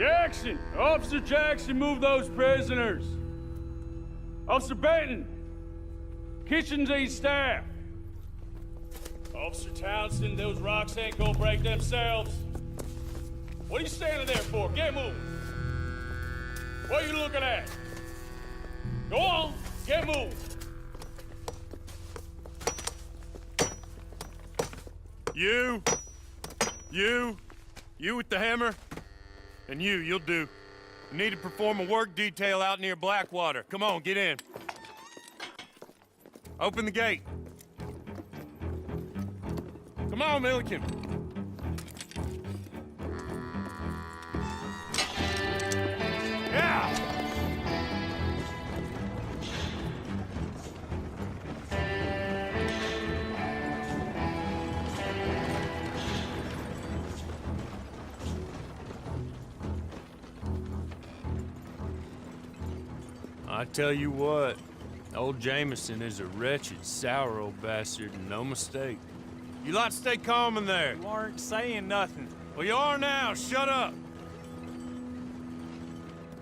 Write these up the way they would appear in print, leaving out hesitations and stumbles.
Jackson! Officer Jackson, move those prisoners! Officer Benton! Kitchens and staff! Officer Townsend, those rocks ain't gonna break themselves. What are you standing there for? Get moving! What are you looking at? Go on, get moving! You with the hammer? And you'll do. You need to perform a work detail out near Blackwater. Come on, get in. Open the gate. Come on, Milliken. Yeah! I tell you what, old Jameson is a wretched, sour old bastard, and no mistake. You lot stay calm in there. You aren't saying nothing. Well, you are now. Shut up.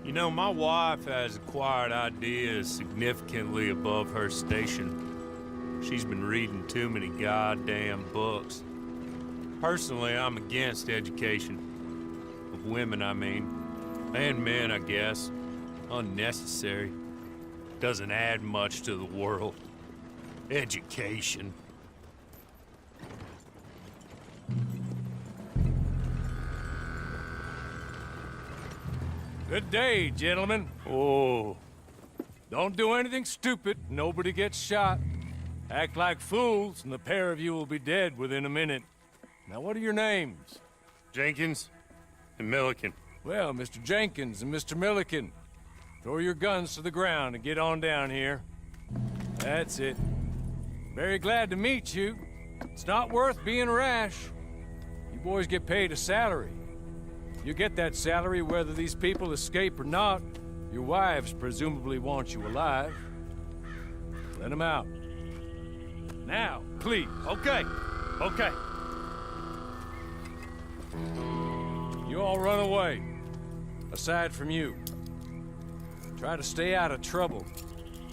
You know, my wife has acquired ideas significantly above her station. She's been reading too many goddamn books. Personally, I'm against education. Of women, I mean. And men, I guess. Unnecessary. Doesn't add much to the world. Education. Good day, gentlemen. Oh. Don't do anything stupid. Nobody gets shot. Act like fools, and the pair of you will be dead within a minute. Now, what are your names? Jenkins and Milliken. Well, Mr. Jenkins and Mr. Milliken, throw your guns to the ground and get on down here. That's it. Very glad to meet you. It's not worth being rash. You boys get paid a salary. You get that salary whether these people escape or not. Your wives presumably want you alive. Let them out. Now, please. Okay. You all run away. Aside from you. Try to stay out of trouble.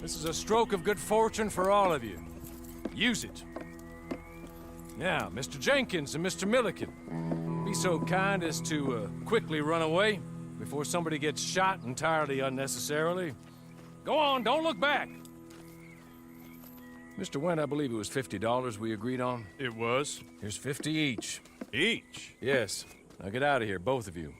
This is a stroke of good fortune for all of you. Use it. Now, Mr. Jenkins and Mr. Milliken, be so kind as to quickly run away before somebody gets shot entirely unnecessarily. Go on, don't look back. Mr. Wendt, I believe it was $50 we agreed on. It was. Here's 50 each. Each? Yes. Now get out of here, both of you.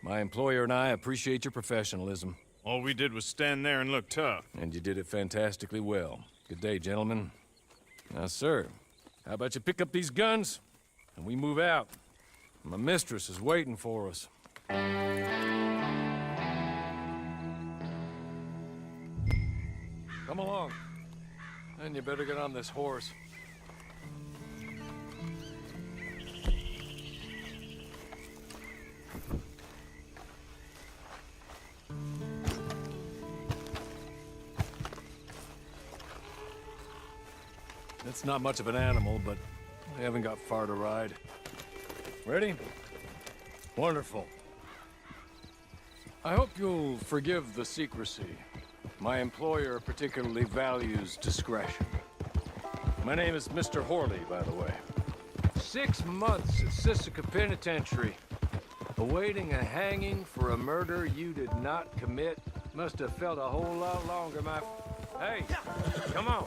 My employer and I appreciate your professionalism. All we did was stand there and look tough. And you did it fantastically well. Good day, gentlemen. Now, sir, how about you pick up these guns and we move out? My mistress is waiting for us. Come along. And you better get on this horse. It's not much of an animal, but we haven't got far to ride. Ready? Wonderful. I hope you'll forgive the secrecy. My employer particularly values discretion. My name is Mr. Horley, by the way. 6 months at Sisika Penitentiary, awaiting a hanging for a murder you did not commit. Must have felt a whole lot longer, my... Hey, come on,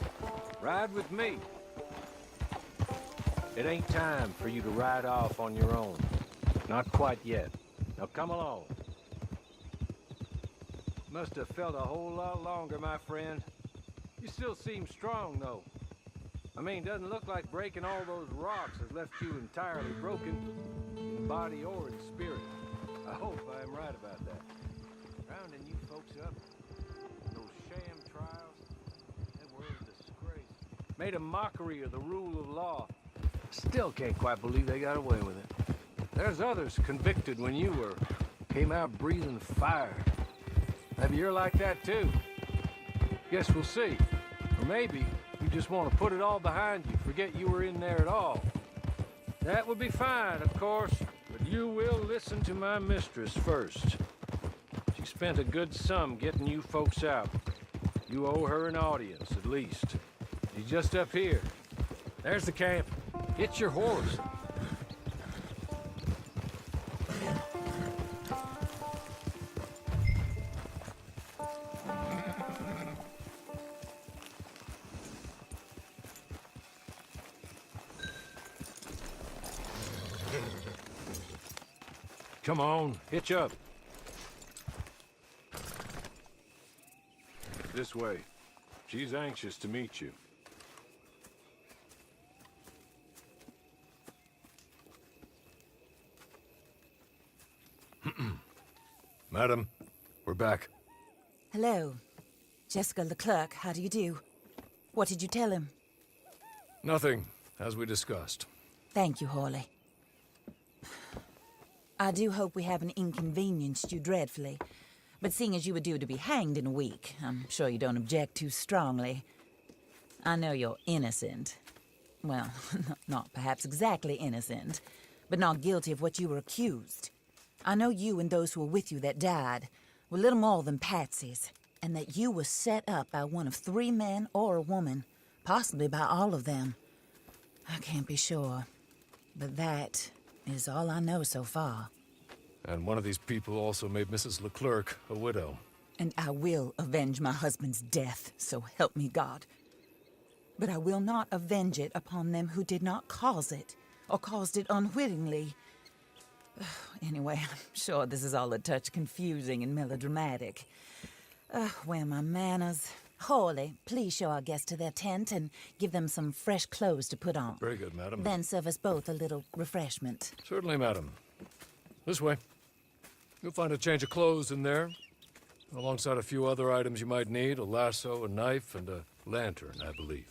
ride with me. It ain't time for you to ride off on your own. Not quite yet. Now come along. Must have felt a whole lot longer, my friend. You still seem strong, though. I mean, doesn't look like breaking all those rocks has left you entirely broken, in body or in spirit. I hope I am right about that. Rounding you folks up, those sham trials, they were a disgrace. Made a mockery of the rule of law. Still can't quite believe they got away with it. There's others convicted when you were. Came out breathing fire. Maybe you're like that too. Guess we'll see. Or maybe you just want to put it all behind you, forget you were in there at all. That would be fine, of course, but you will listen to my mistress first. spent a good sum getting you folks out. You owe her an audience, at least. She's just up here. There's the camp. Get your horse. Come on, hitch up. This way. She's anxious to meet you. Madam, we're back. Hello. Jessica Leclerc, how do you do? What did you tell him? Nothing, as we discussed. Thank you, Hawley. I do hope we haven't inconvenienced you dreadfully. But seeing as you were due to be hanged in a week, I'm sure you don't object too strongly. I know you're innocent. Well, not perhaps exactly innocent, but not guilty of what you were accused. I know you and those who were with you that died were little more than patsies, and that you were set up by one of 3 men or a woman, possibly by all of them. I can't be sure, but that is all I know so far. And one of these people also made Mrs. Leclerc a widow. And I will avenge my husband's death, so help me God. But I will not avenge it upon them who did not cause it, or caused it unwittingly. Anyway, I'm sure this is all a touch confusing and melodramatic. Where are my manners? Hawley, please show our guests to their tent and give them some fresh clothes to put on. Very good, madam. Then serve us both a little refreshment. Certainly, madam. This way. You'll find a change of clothes in there, alongside a few other items you might need, a lasso, a knife, and a lantern, I believe.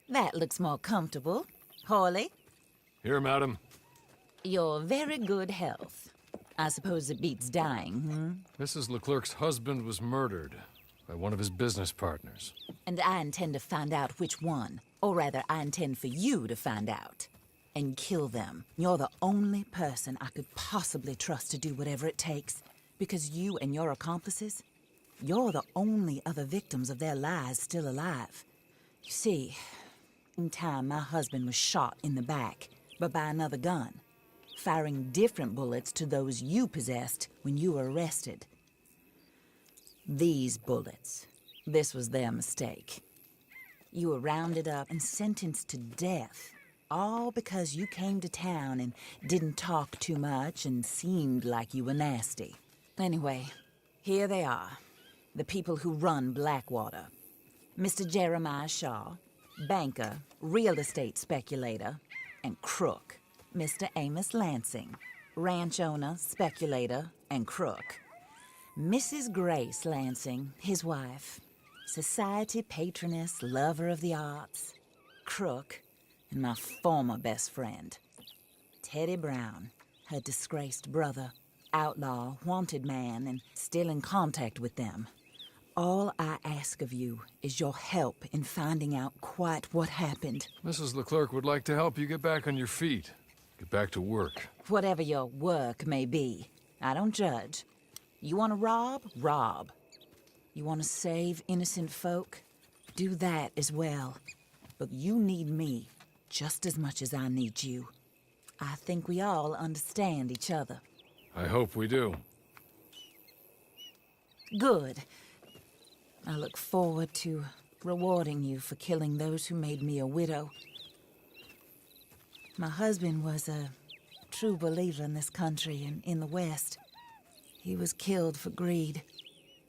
That looks more comfortable. Hawley, Here, madam. you're very good health. I suppose it beats dying, Mrs. Leclerc's husband was murdered by one of his business partners. And I intend to find out which one. Or rather, I intend for you to find out. And kill them. You're the only person I could possibly trust to do whatever it takes. Because you and your accomplices, you're the only other victims of their lies still alive. You see, in time, my husband was shot in the back, but by another gun, firing different bullets to those you possessed when you were arrested. These bullets, this was their mistake. You were rounded up and sentenced to death, all because you came to town and didn't talk too much and seemed like you were nasty. Anyway, here they are, the people who run Blackwater. Mr. Jeremiah Shaw, banker, real estate speculator, and crook. Mr. Amos Lansing, ranch owner, speculator, and crook. Mrs. Grace Lansing, his wife, society patroness, lover of the arts, crook, and my former best friend. Teddy Brown, her disgraced brother, outlaw, wanted man, and still in contact with them. All I ask of you is your help in finding out quite what happened. Mrs. Leclerc would like to help you get back on your feet. Get back to work. Whatever your work may be, I don't judge. You want to rob? Rob. You want to save innocent folk? Do that as well. But you need me just as much as I need you. I think we all understand each other. I hope we do. Good. I look forward to rewarding you for killing those who made me a widow. My husband was a true believer in this country and in the West. He was killed for greed.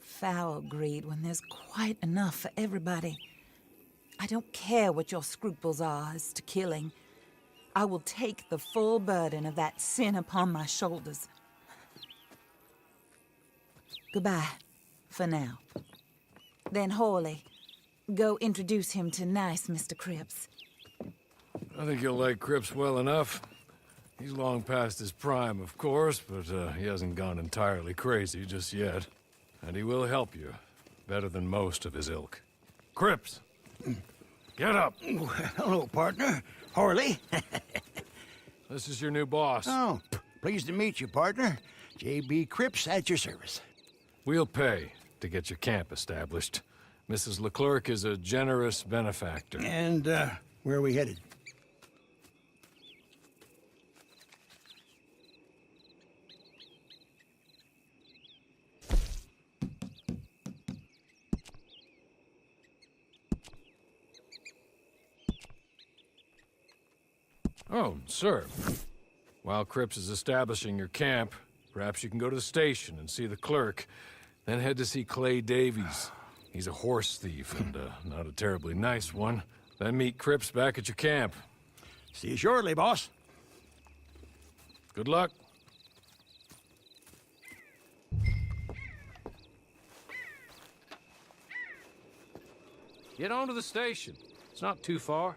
Foul greed when there's quite enough for everybody. I don't care what your scruples are as to killing. I will take the full burden of that sin upon my shoulders. Goodbye, for now. Then, Hawley, go introduce him to nice Mr. Cripps. I think you'll like Cripps well enough. He's long past his prime, of course, but he hasn't gone entirely crazy just yet. And he will help you, better than most of his ilk. Cripps! Get up! Hello, partner. Harley. This is your new boss. Oh, pleased to meet you, partner. J.B. Cripps at your service. We'll pay to get your camp established. Mrs. Leclerc is a generous benefactor. And, where are we headed? Oh, sir. While Cripps is establishing your camp, perhaps you can go to the station and see the clerk, then head to see Clay Davies. He's a horse thief, and not a terribly nice one. Then meet Cripps back at your camp. See you shortly, boss. Good luck. Get on to the station. It's not too far.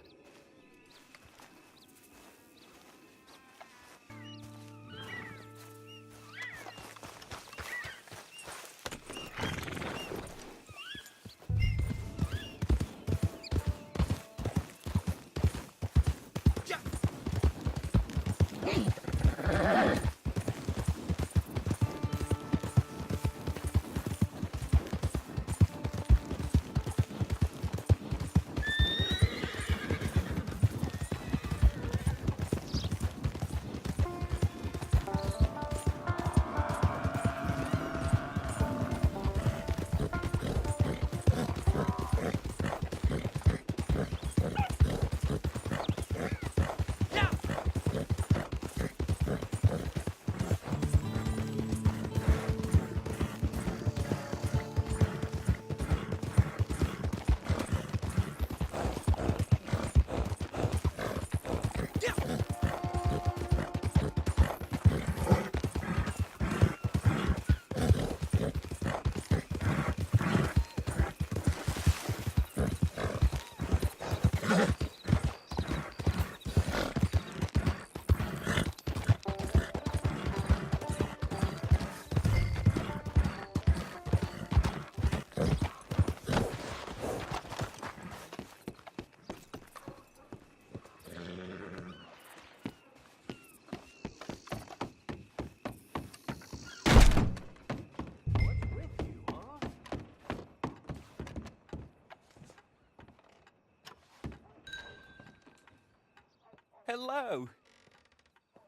hello.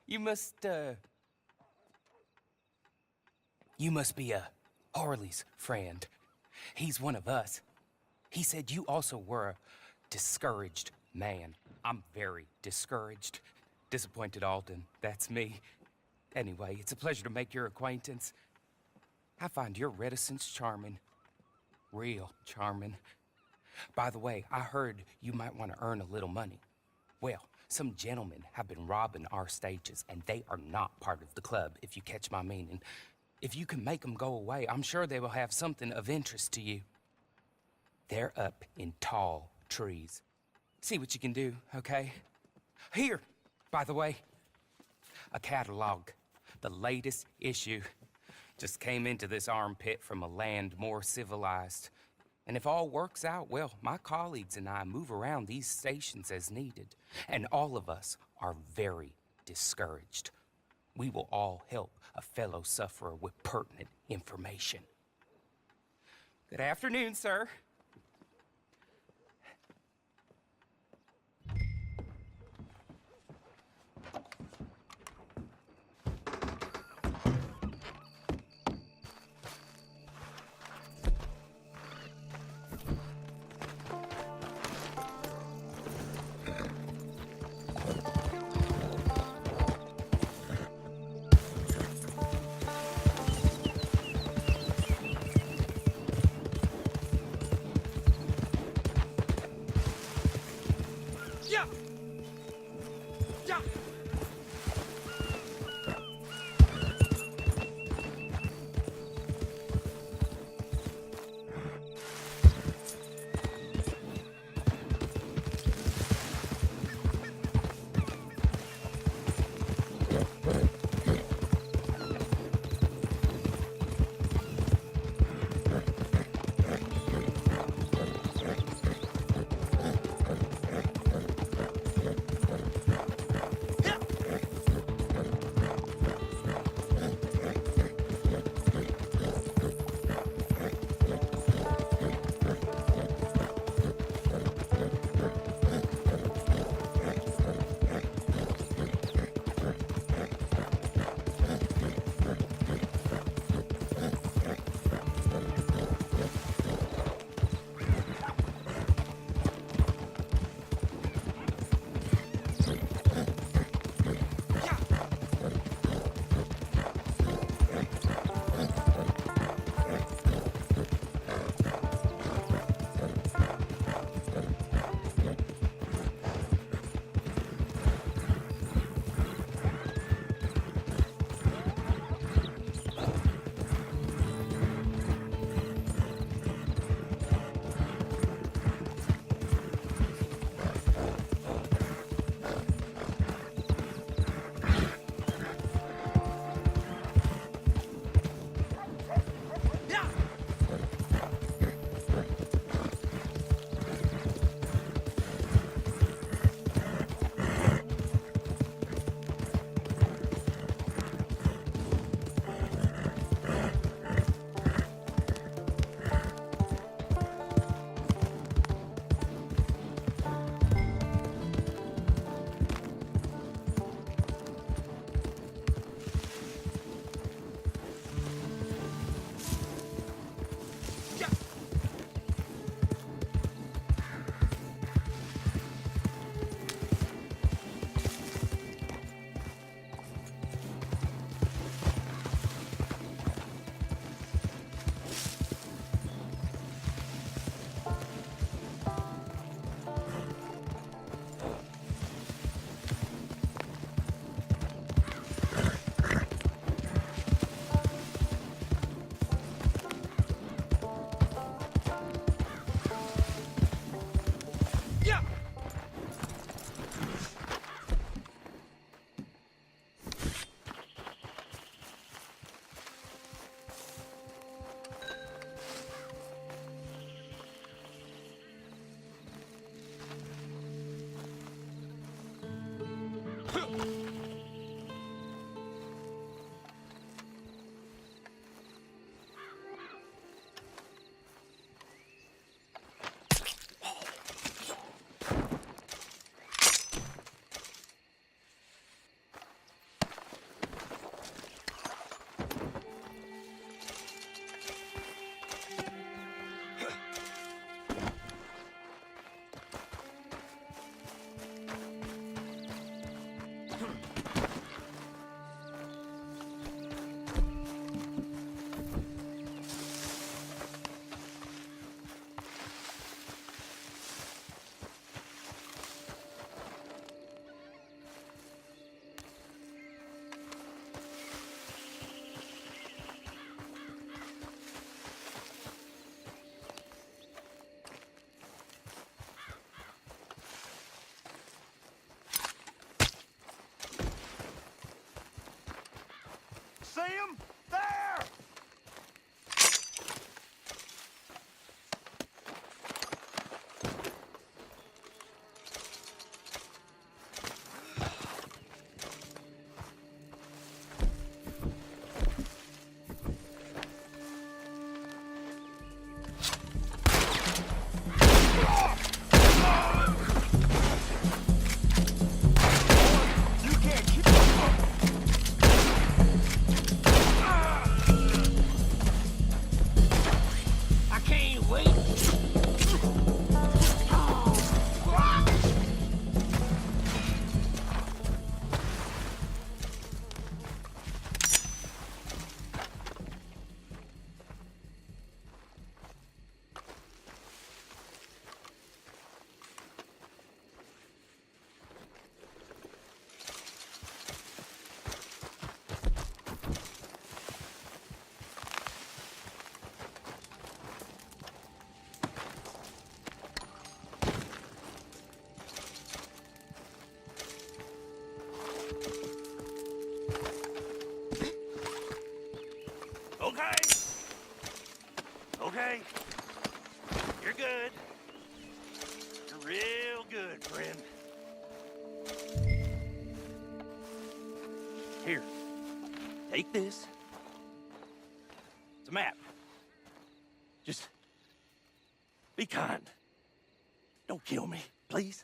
You must be Harley's friend. He's one of us. He said you also were a discouraged man. I'm very discouraged. Disappointed Alden, that's me. Anyway, it's a pleasure to make your acquaintance. I find your reticence charming. Real charming. By the way, I heard you might want to earn a little money. Well, some gentlemen have been robbing our stages, and they are not part of the club, if you catch my meaning. If you can make them go away, I'm sure they will have something of interest to you. They're up in tall trees. See what you can do, okay? Here, by the way, a catalog. The latest issue. Just came into this armpit from a land more civilized. And if all works out, well, my colleagues and I move around these stations as needed. And all of us are very discouraged. We will all help a fellow sufferer with pertinent information. Good afternoon, sir. Here, take this. It's a map. Just be kind. Don't kill me, please.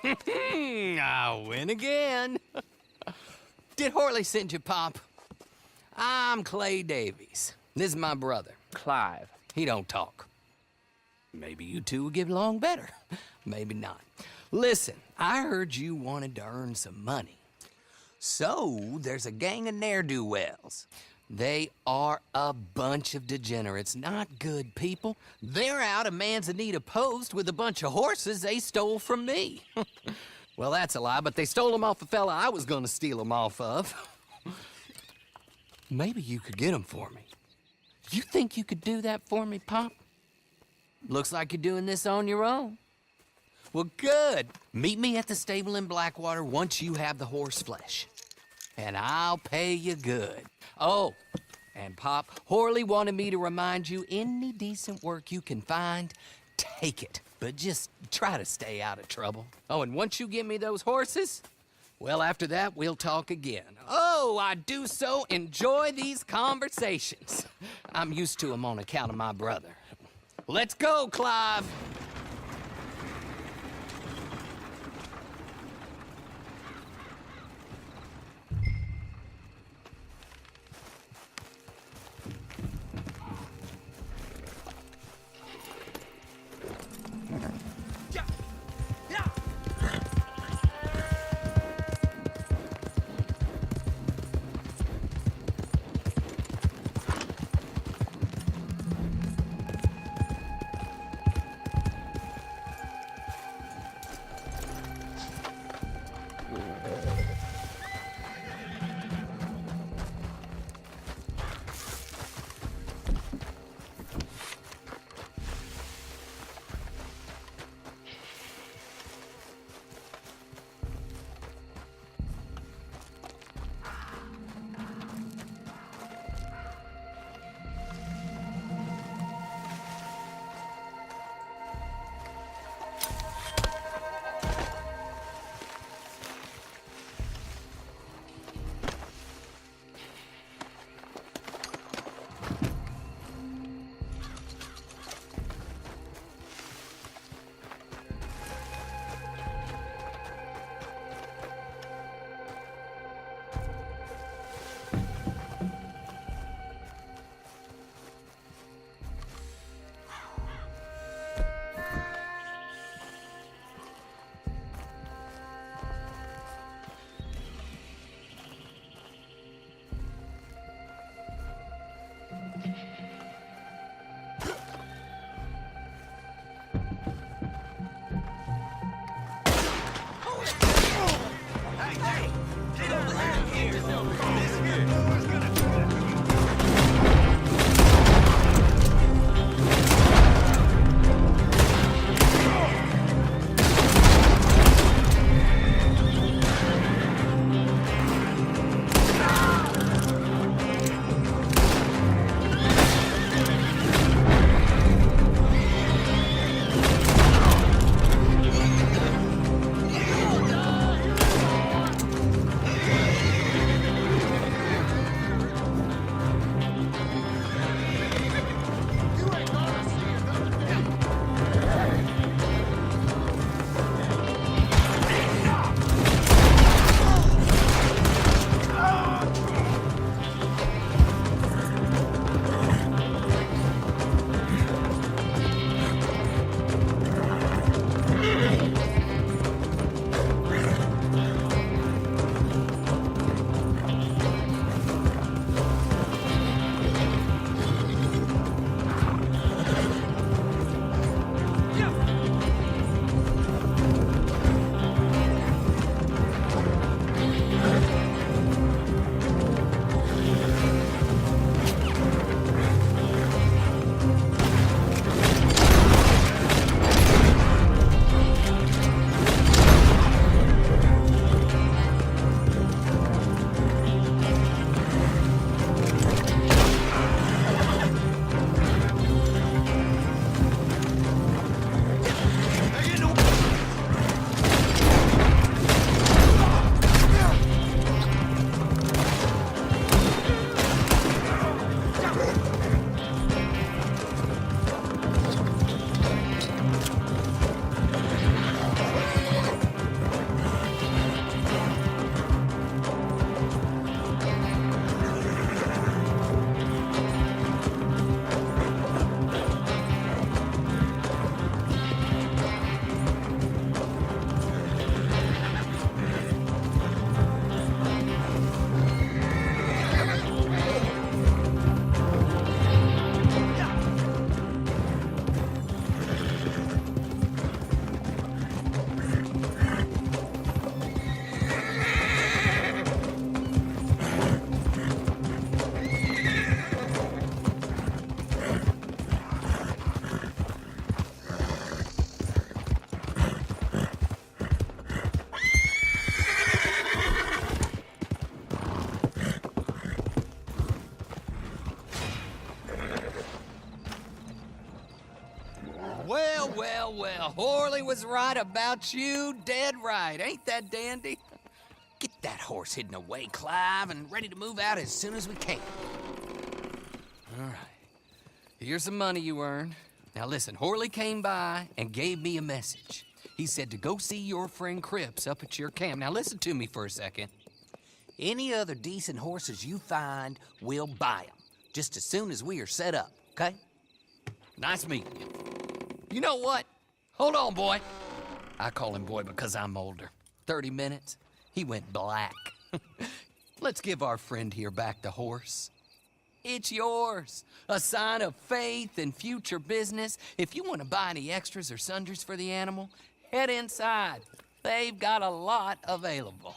I win again. Did Horley send you, Pop? I'm Clay Davies. This is my brother, Clive. He don't talk. Maybe you two will get along better. Maybe not. Listen, I heard you wanted to earn some money. So, there's a gang of ne'er-do-wells. They are a bunch of degenerates, not good people. They're out of Manzanita Post with a bunch of horses they stole from me. Well, that's a lie, but they stole them off a fella I was gonna steal them off of. Maybe you could get them for me. You think you could do that for me, Pop? Looks like you're doing this on your own. Well, good. Meet me at the stable in Blackwater once you have the horse flesh. And I'll pay you good. Oh, and Pop, Horley wanted me to remind you, any decent work you can find, take it. But just try to stay out of trouble. Oh, and once you give me those horses, well, after that, we'll talk again. Oh, I do so enjoy these conversations. I'm used to them on account of my brother. Let's go, Clive. well, well. Horley was right about you, dead right. Ain't that dandy? Get that horse hidden away, Clive, and ready to move out as soon as we can. All right. Here's the money you earned. Now listen, Horley came by and gave me a message. He said to go see your friend Cripps up at your camp. Now listen to me for a second. Any other decent horses you find, we'll buy them. Just as soon as we are set up, okay? Nice meeting you. You know what? Hold on, boy. I call him boy because I'm older. 30 minutes, he went black. Let's give our friend here back the horse. It's yours. A sign of faith and future business. If you want to buy any extras or sundries for the animal, head inside. They've got a lot available.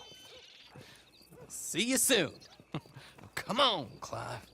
See you soon. Come on, Clive.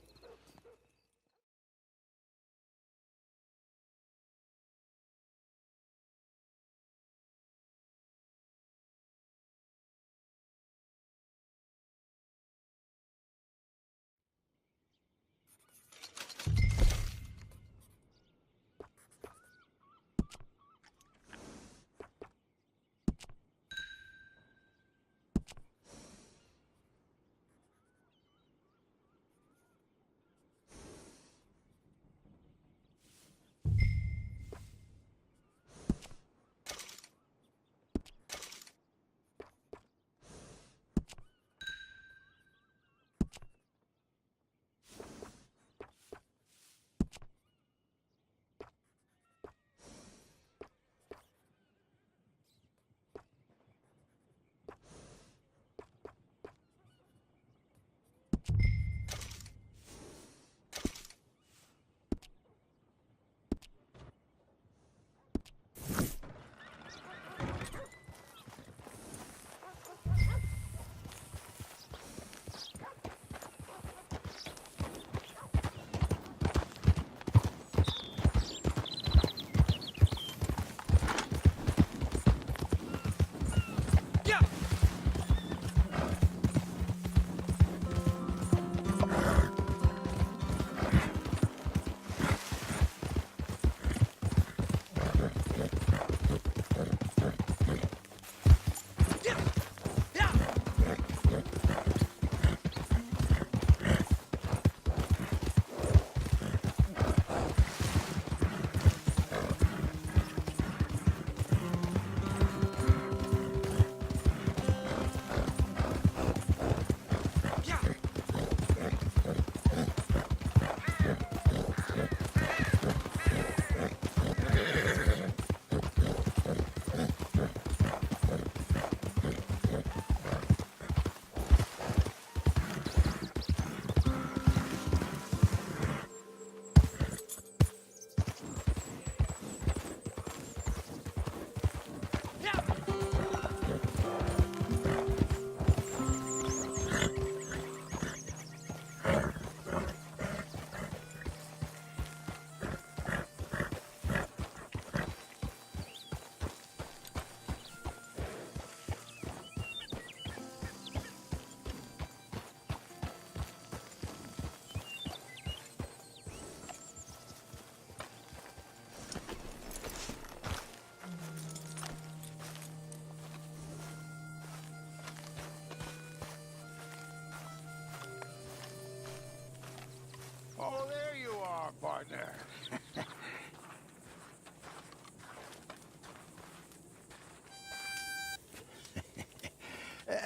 Oh, there you are, partner.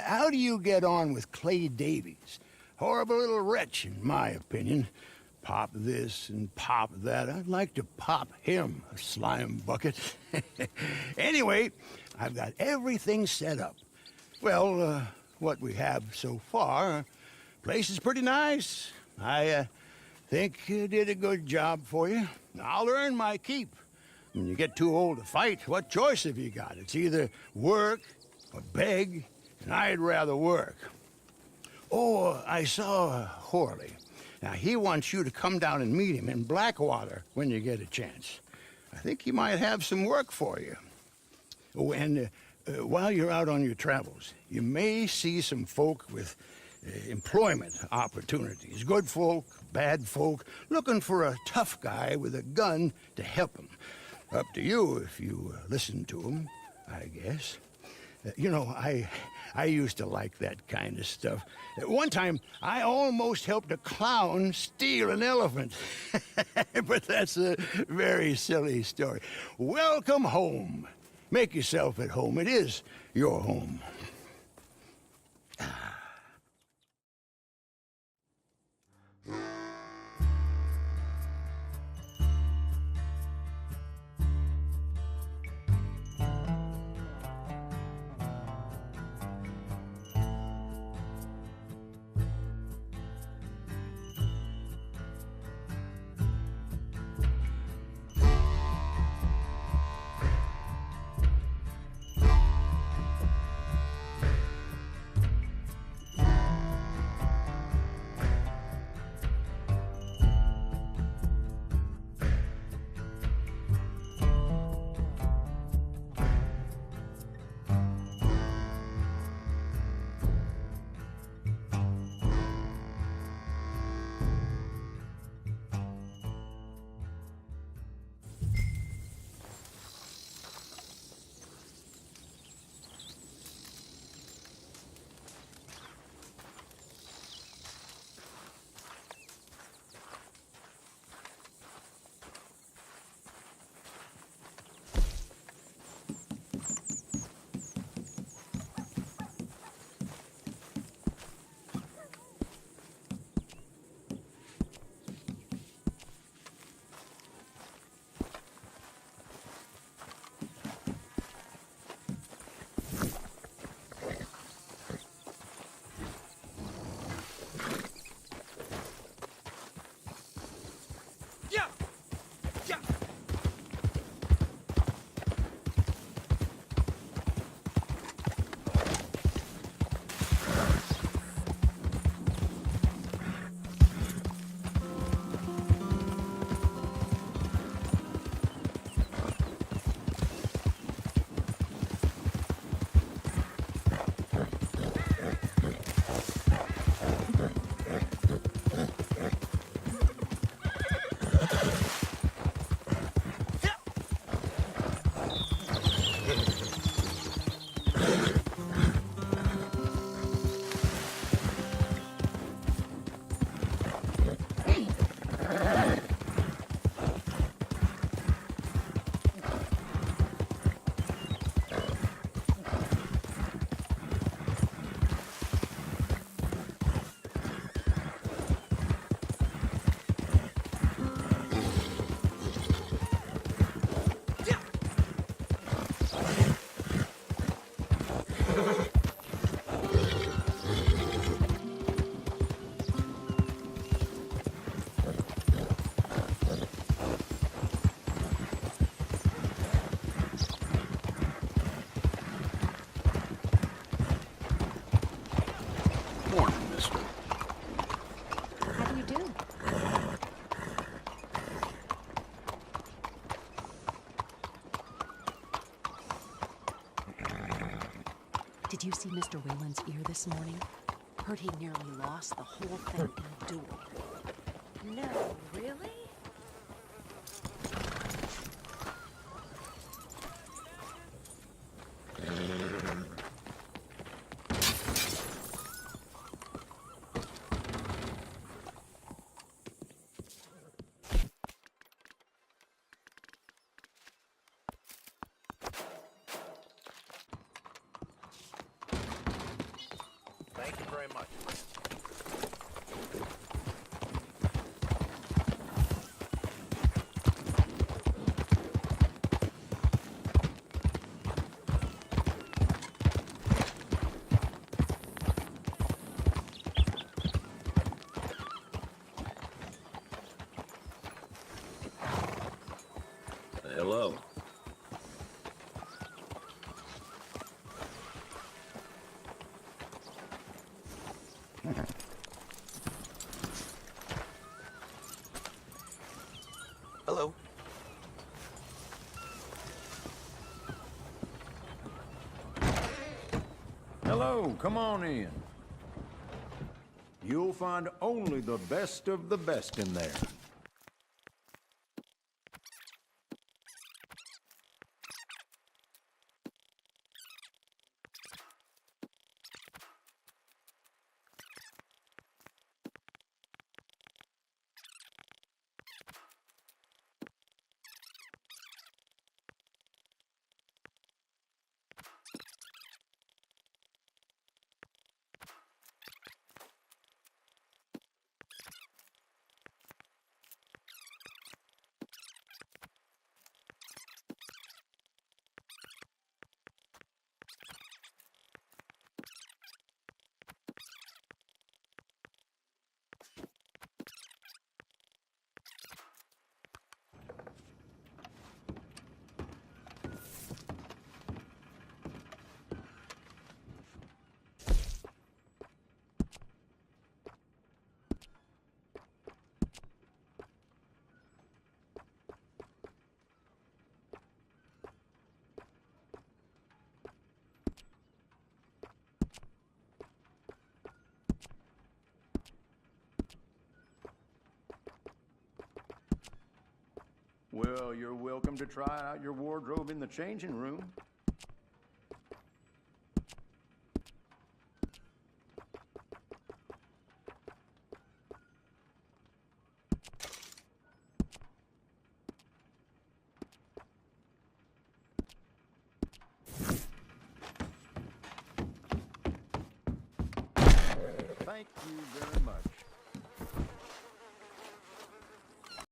How do you get on with Clay Davies? Horrible little wretch, in my opinion. Pop this and pop that. I'd like to pop him, a slime bucket. Anyway, I've got everything set up. Well, what we have so far, place is pretty nice. I think you did a good job for you. I'll earn my keep. When you get too old to fight, what choice have you got? It's either work or beg, and I'd rather work. Oh, I saw Horley. Now, he wants you to come down and meet him in Blackwater when you get a chance. I think he might have some work for you. Oh, and while you're out on your travels, you may see some folk with employment opportunities. Good folk, bad folk, looking for a tough guy with a gun to help them. Up to you if you listen to them, I guess. You know, I used to like that kind of stuff. One time, I almost helped a clown steal an elephant. But that's a very silly story. Welcome home. Make yourself at home. It is your home. Did you see Mr. Wayland's ear this morning? Heard he nearly lost the whole thing in a duel. No, really? Thank you very much. Hello. Hello. Hello, come on in. You'll find only the best of the best in there. Well, you're welcome to try out your wardrobe in the changing room. Thank you very much.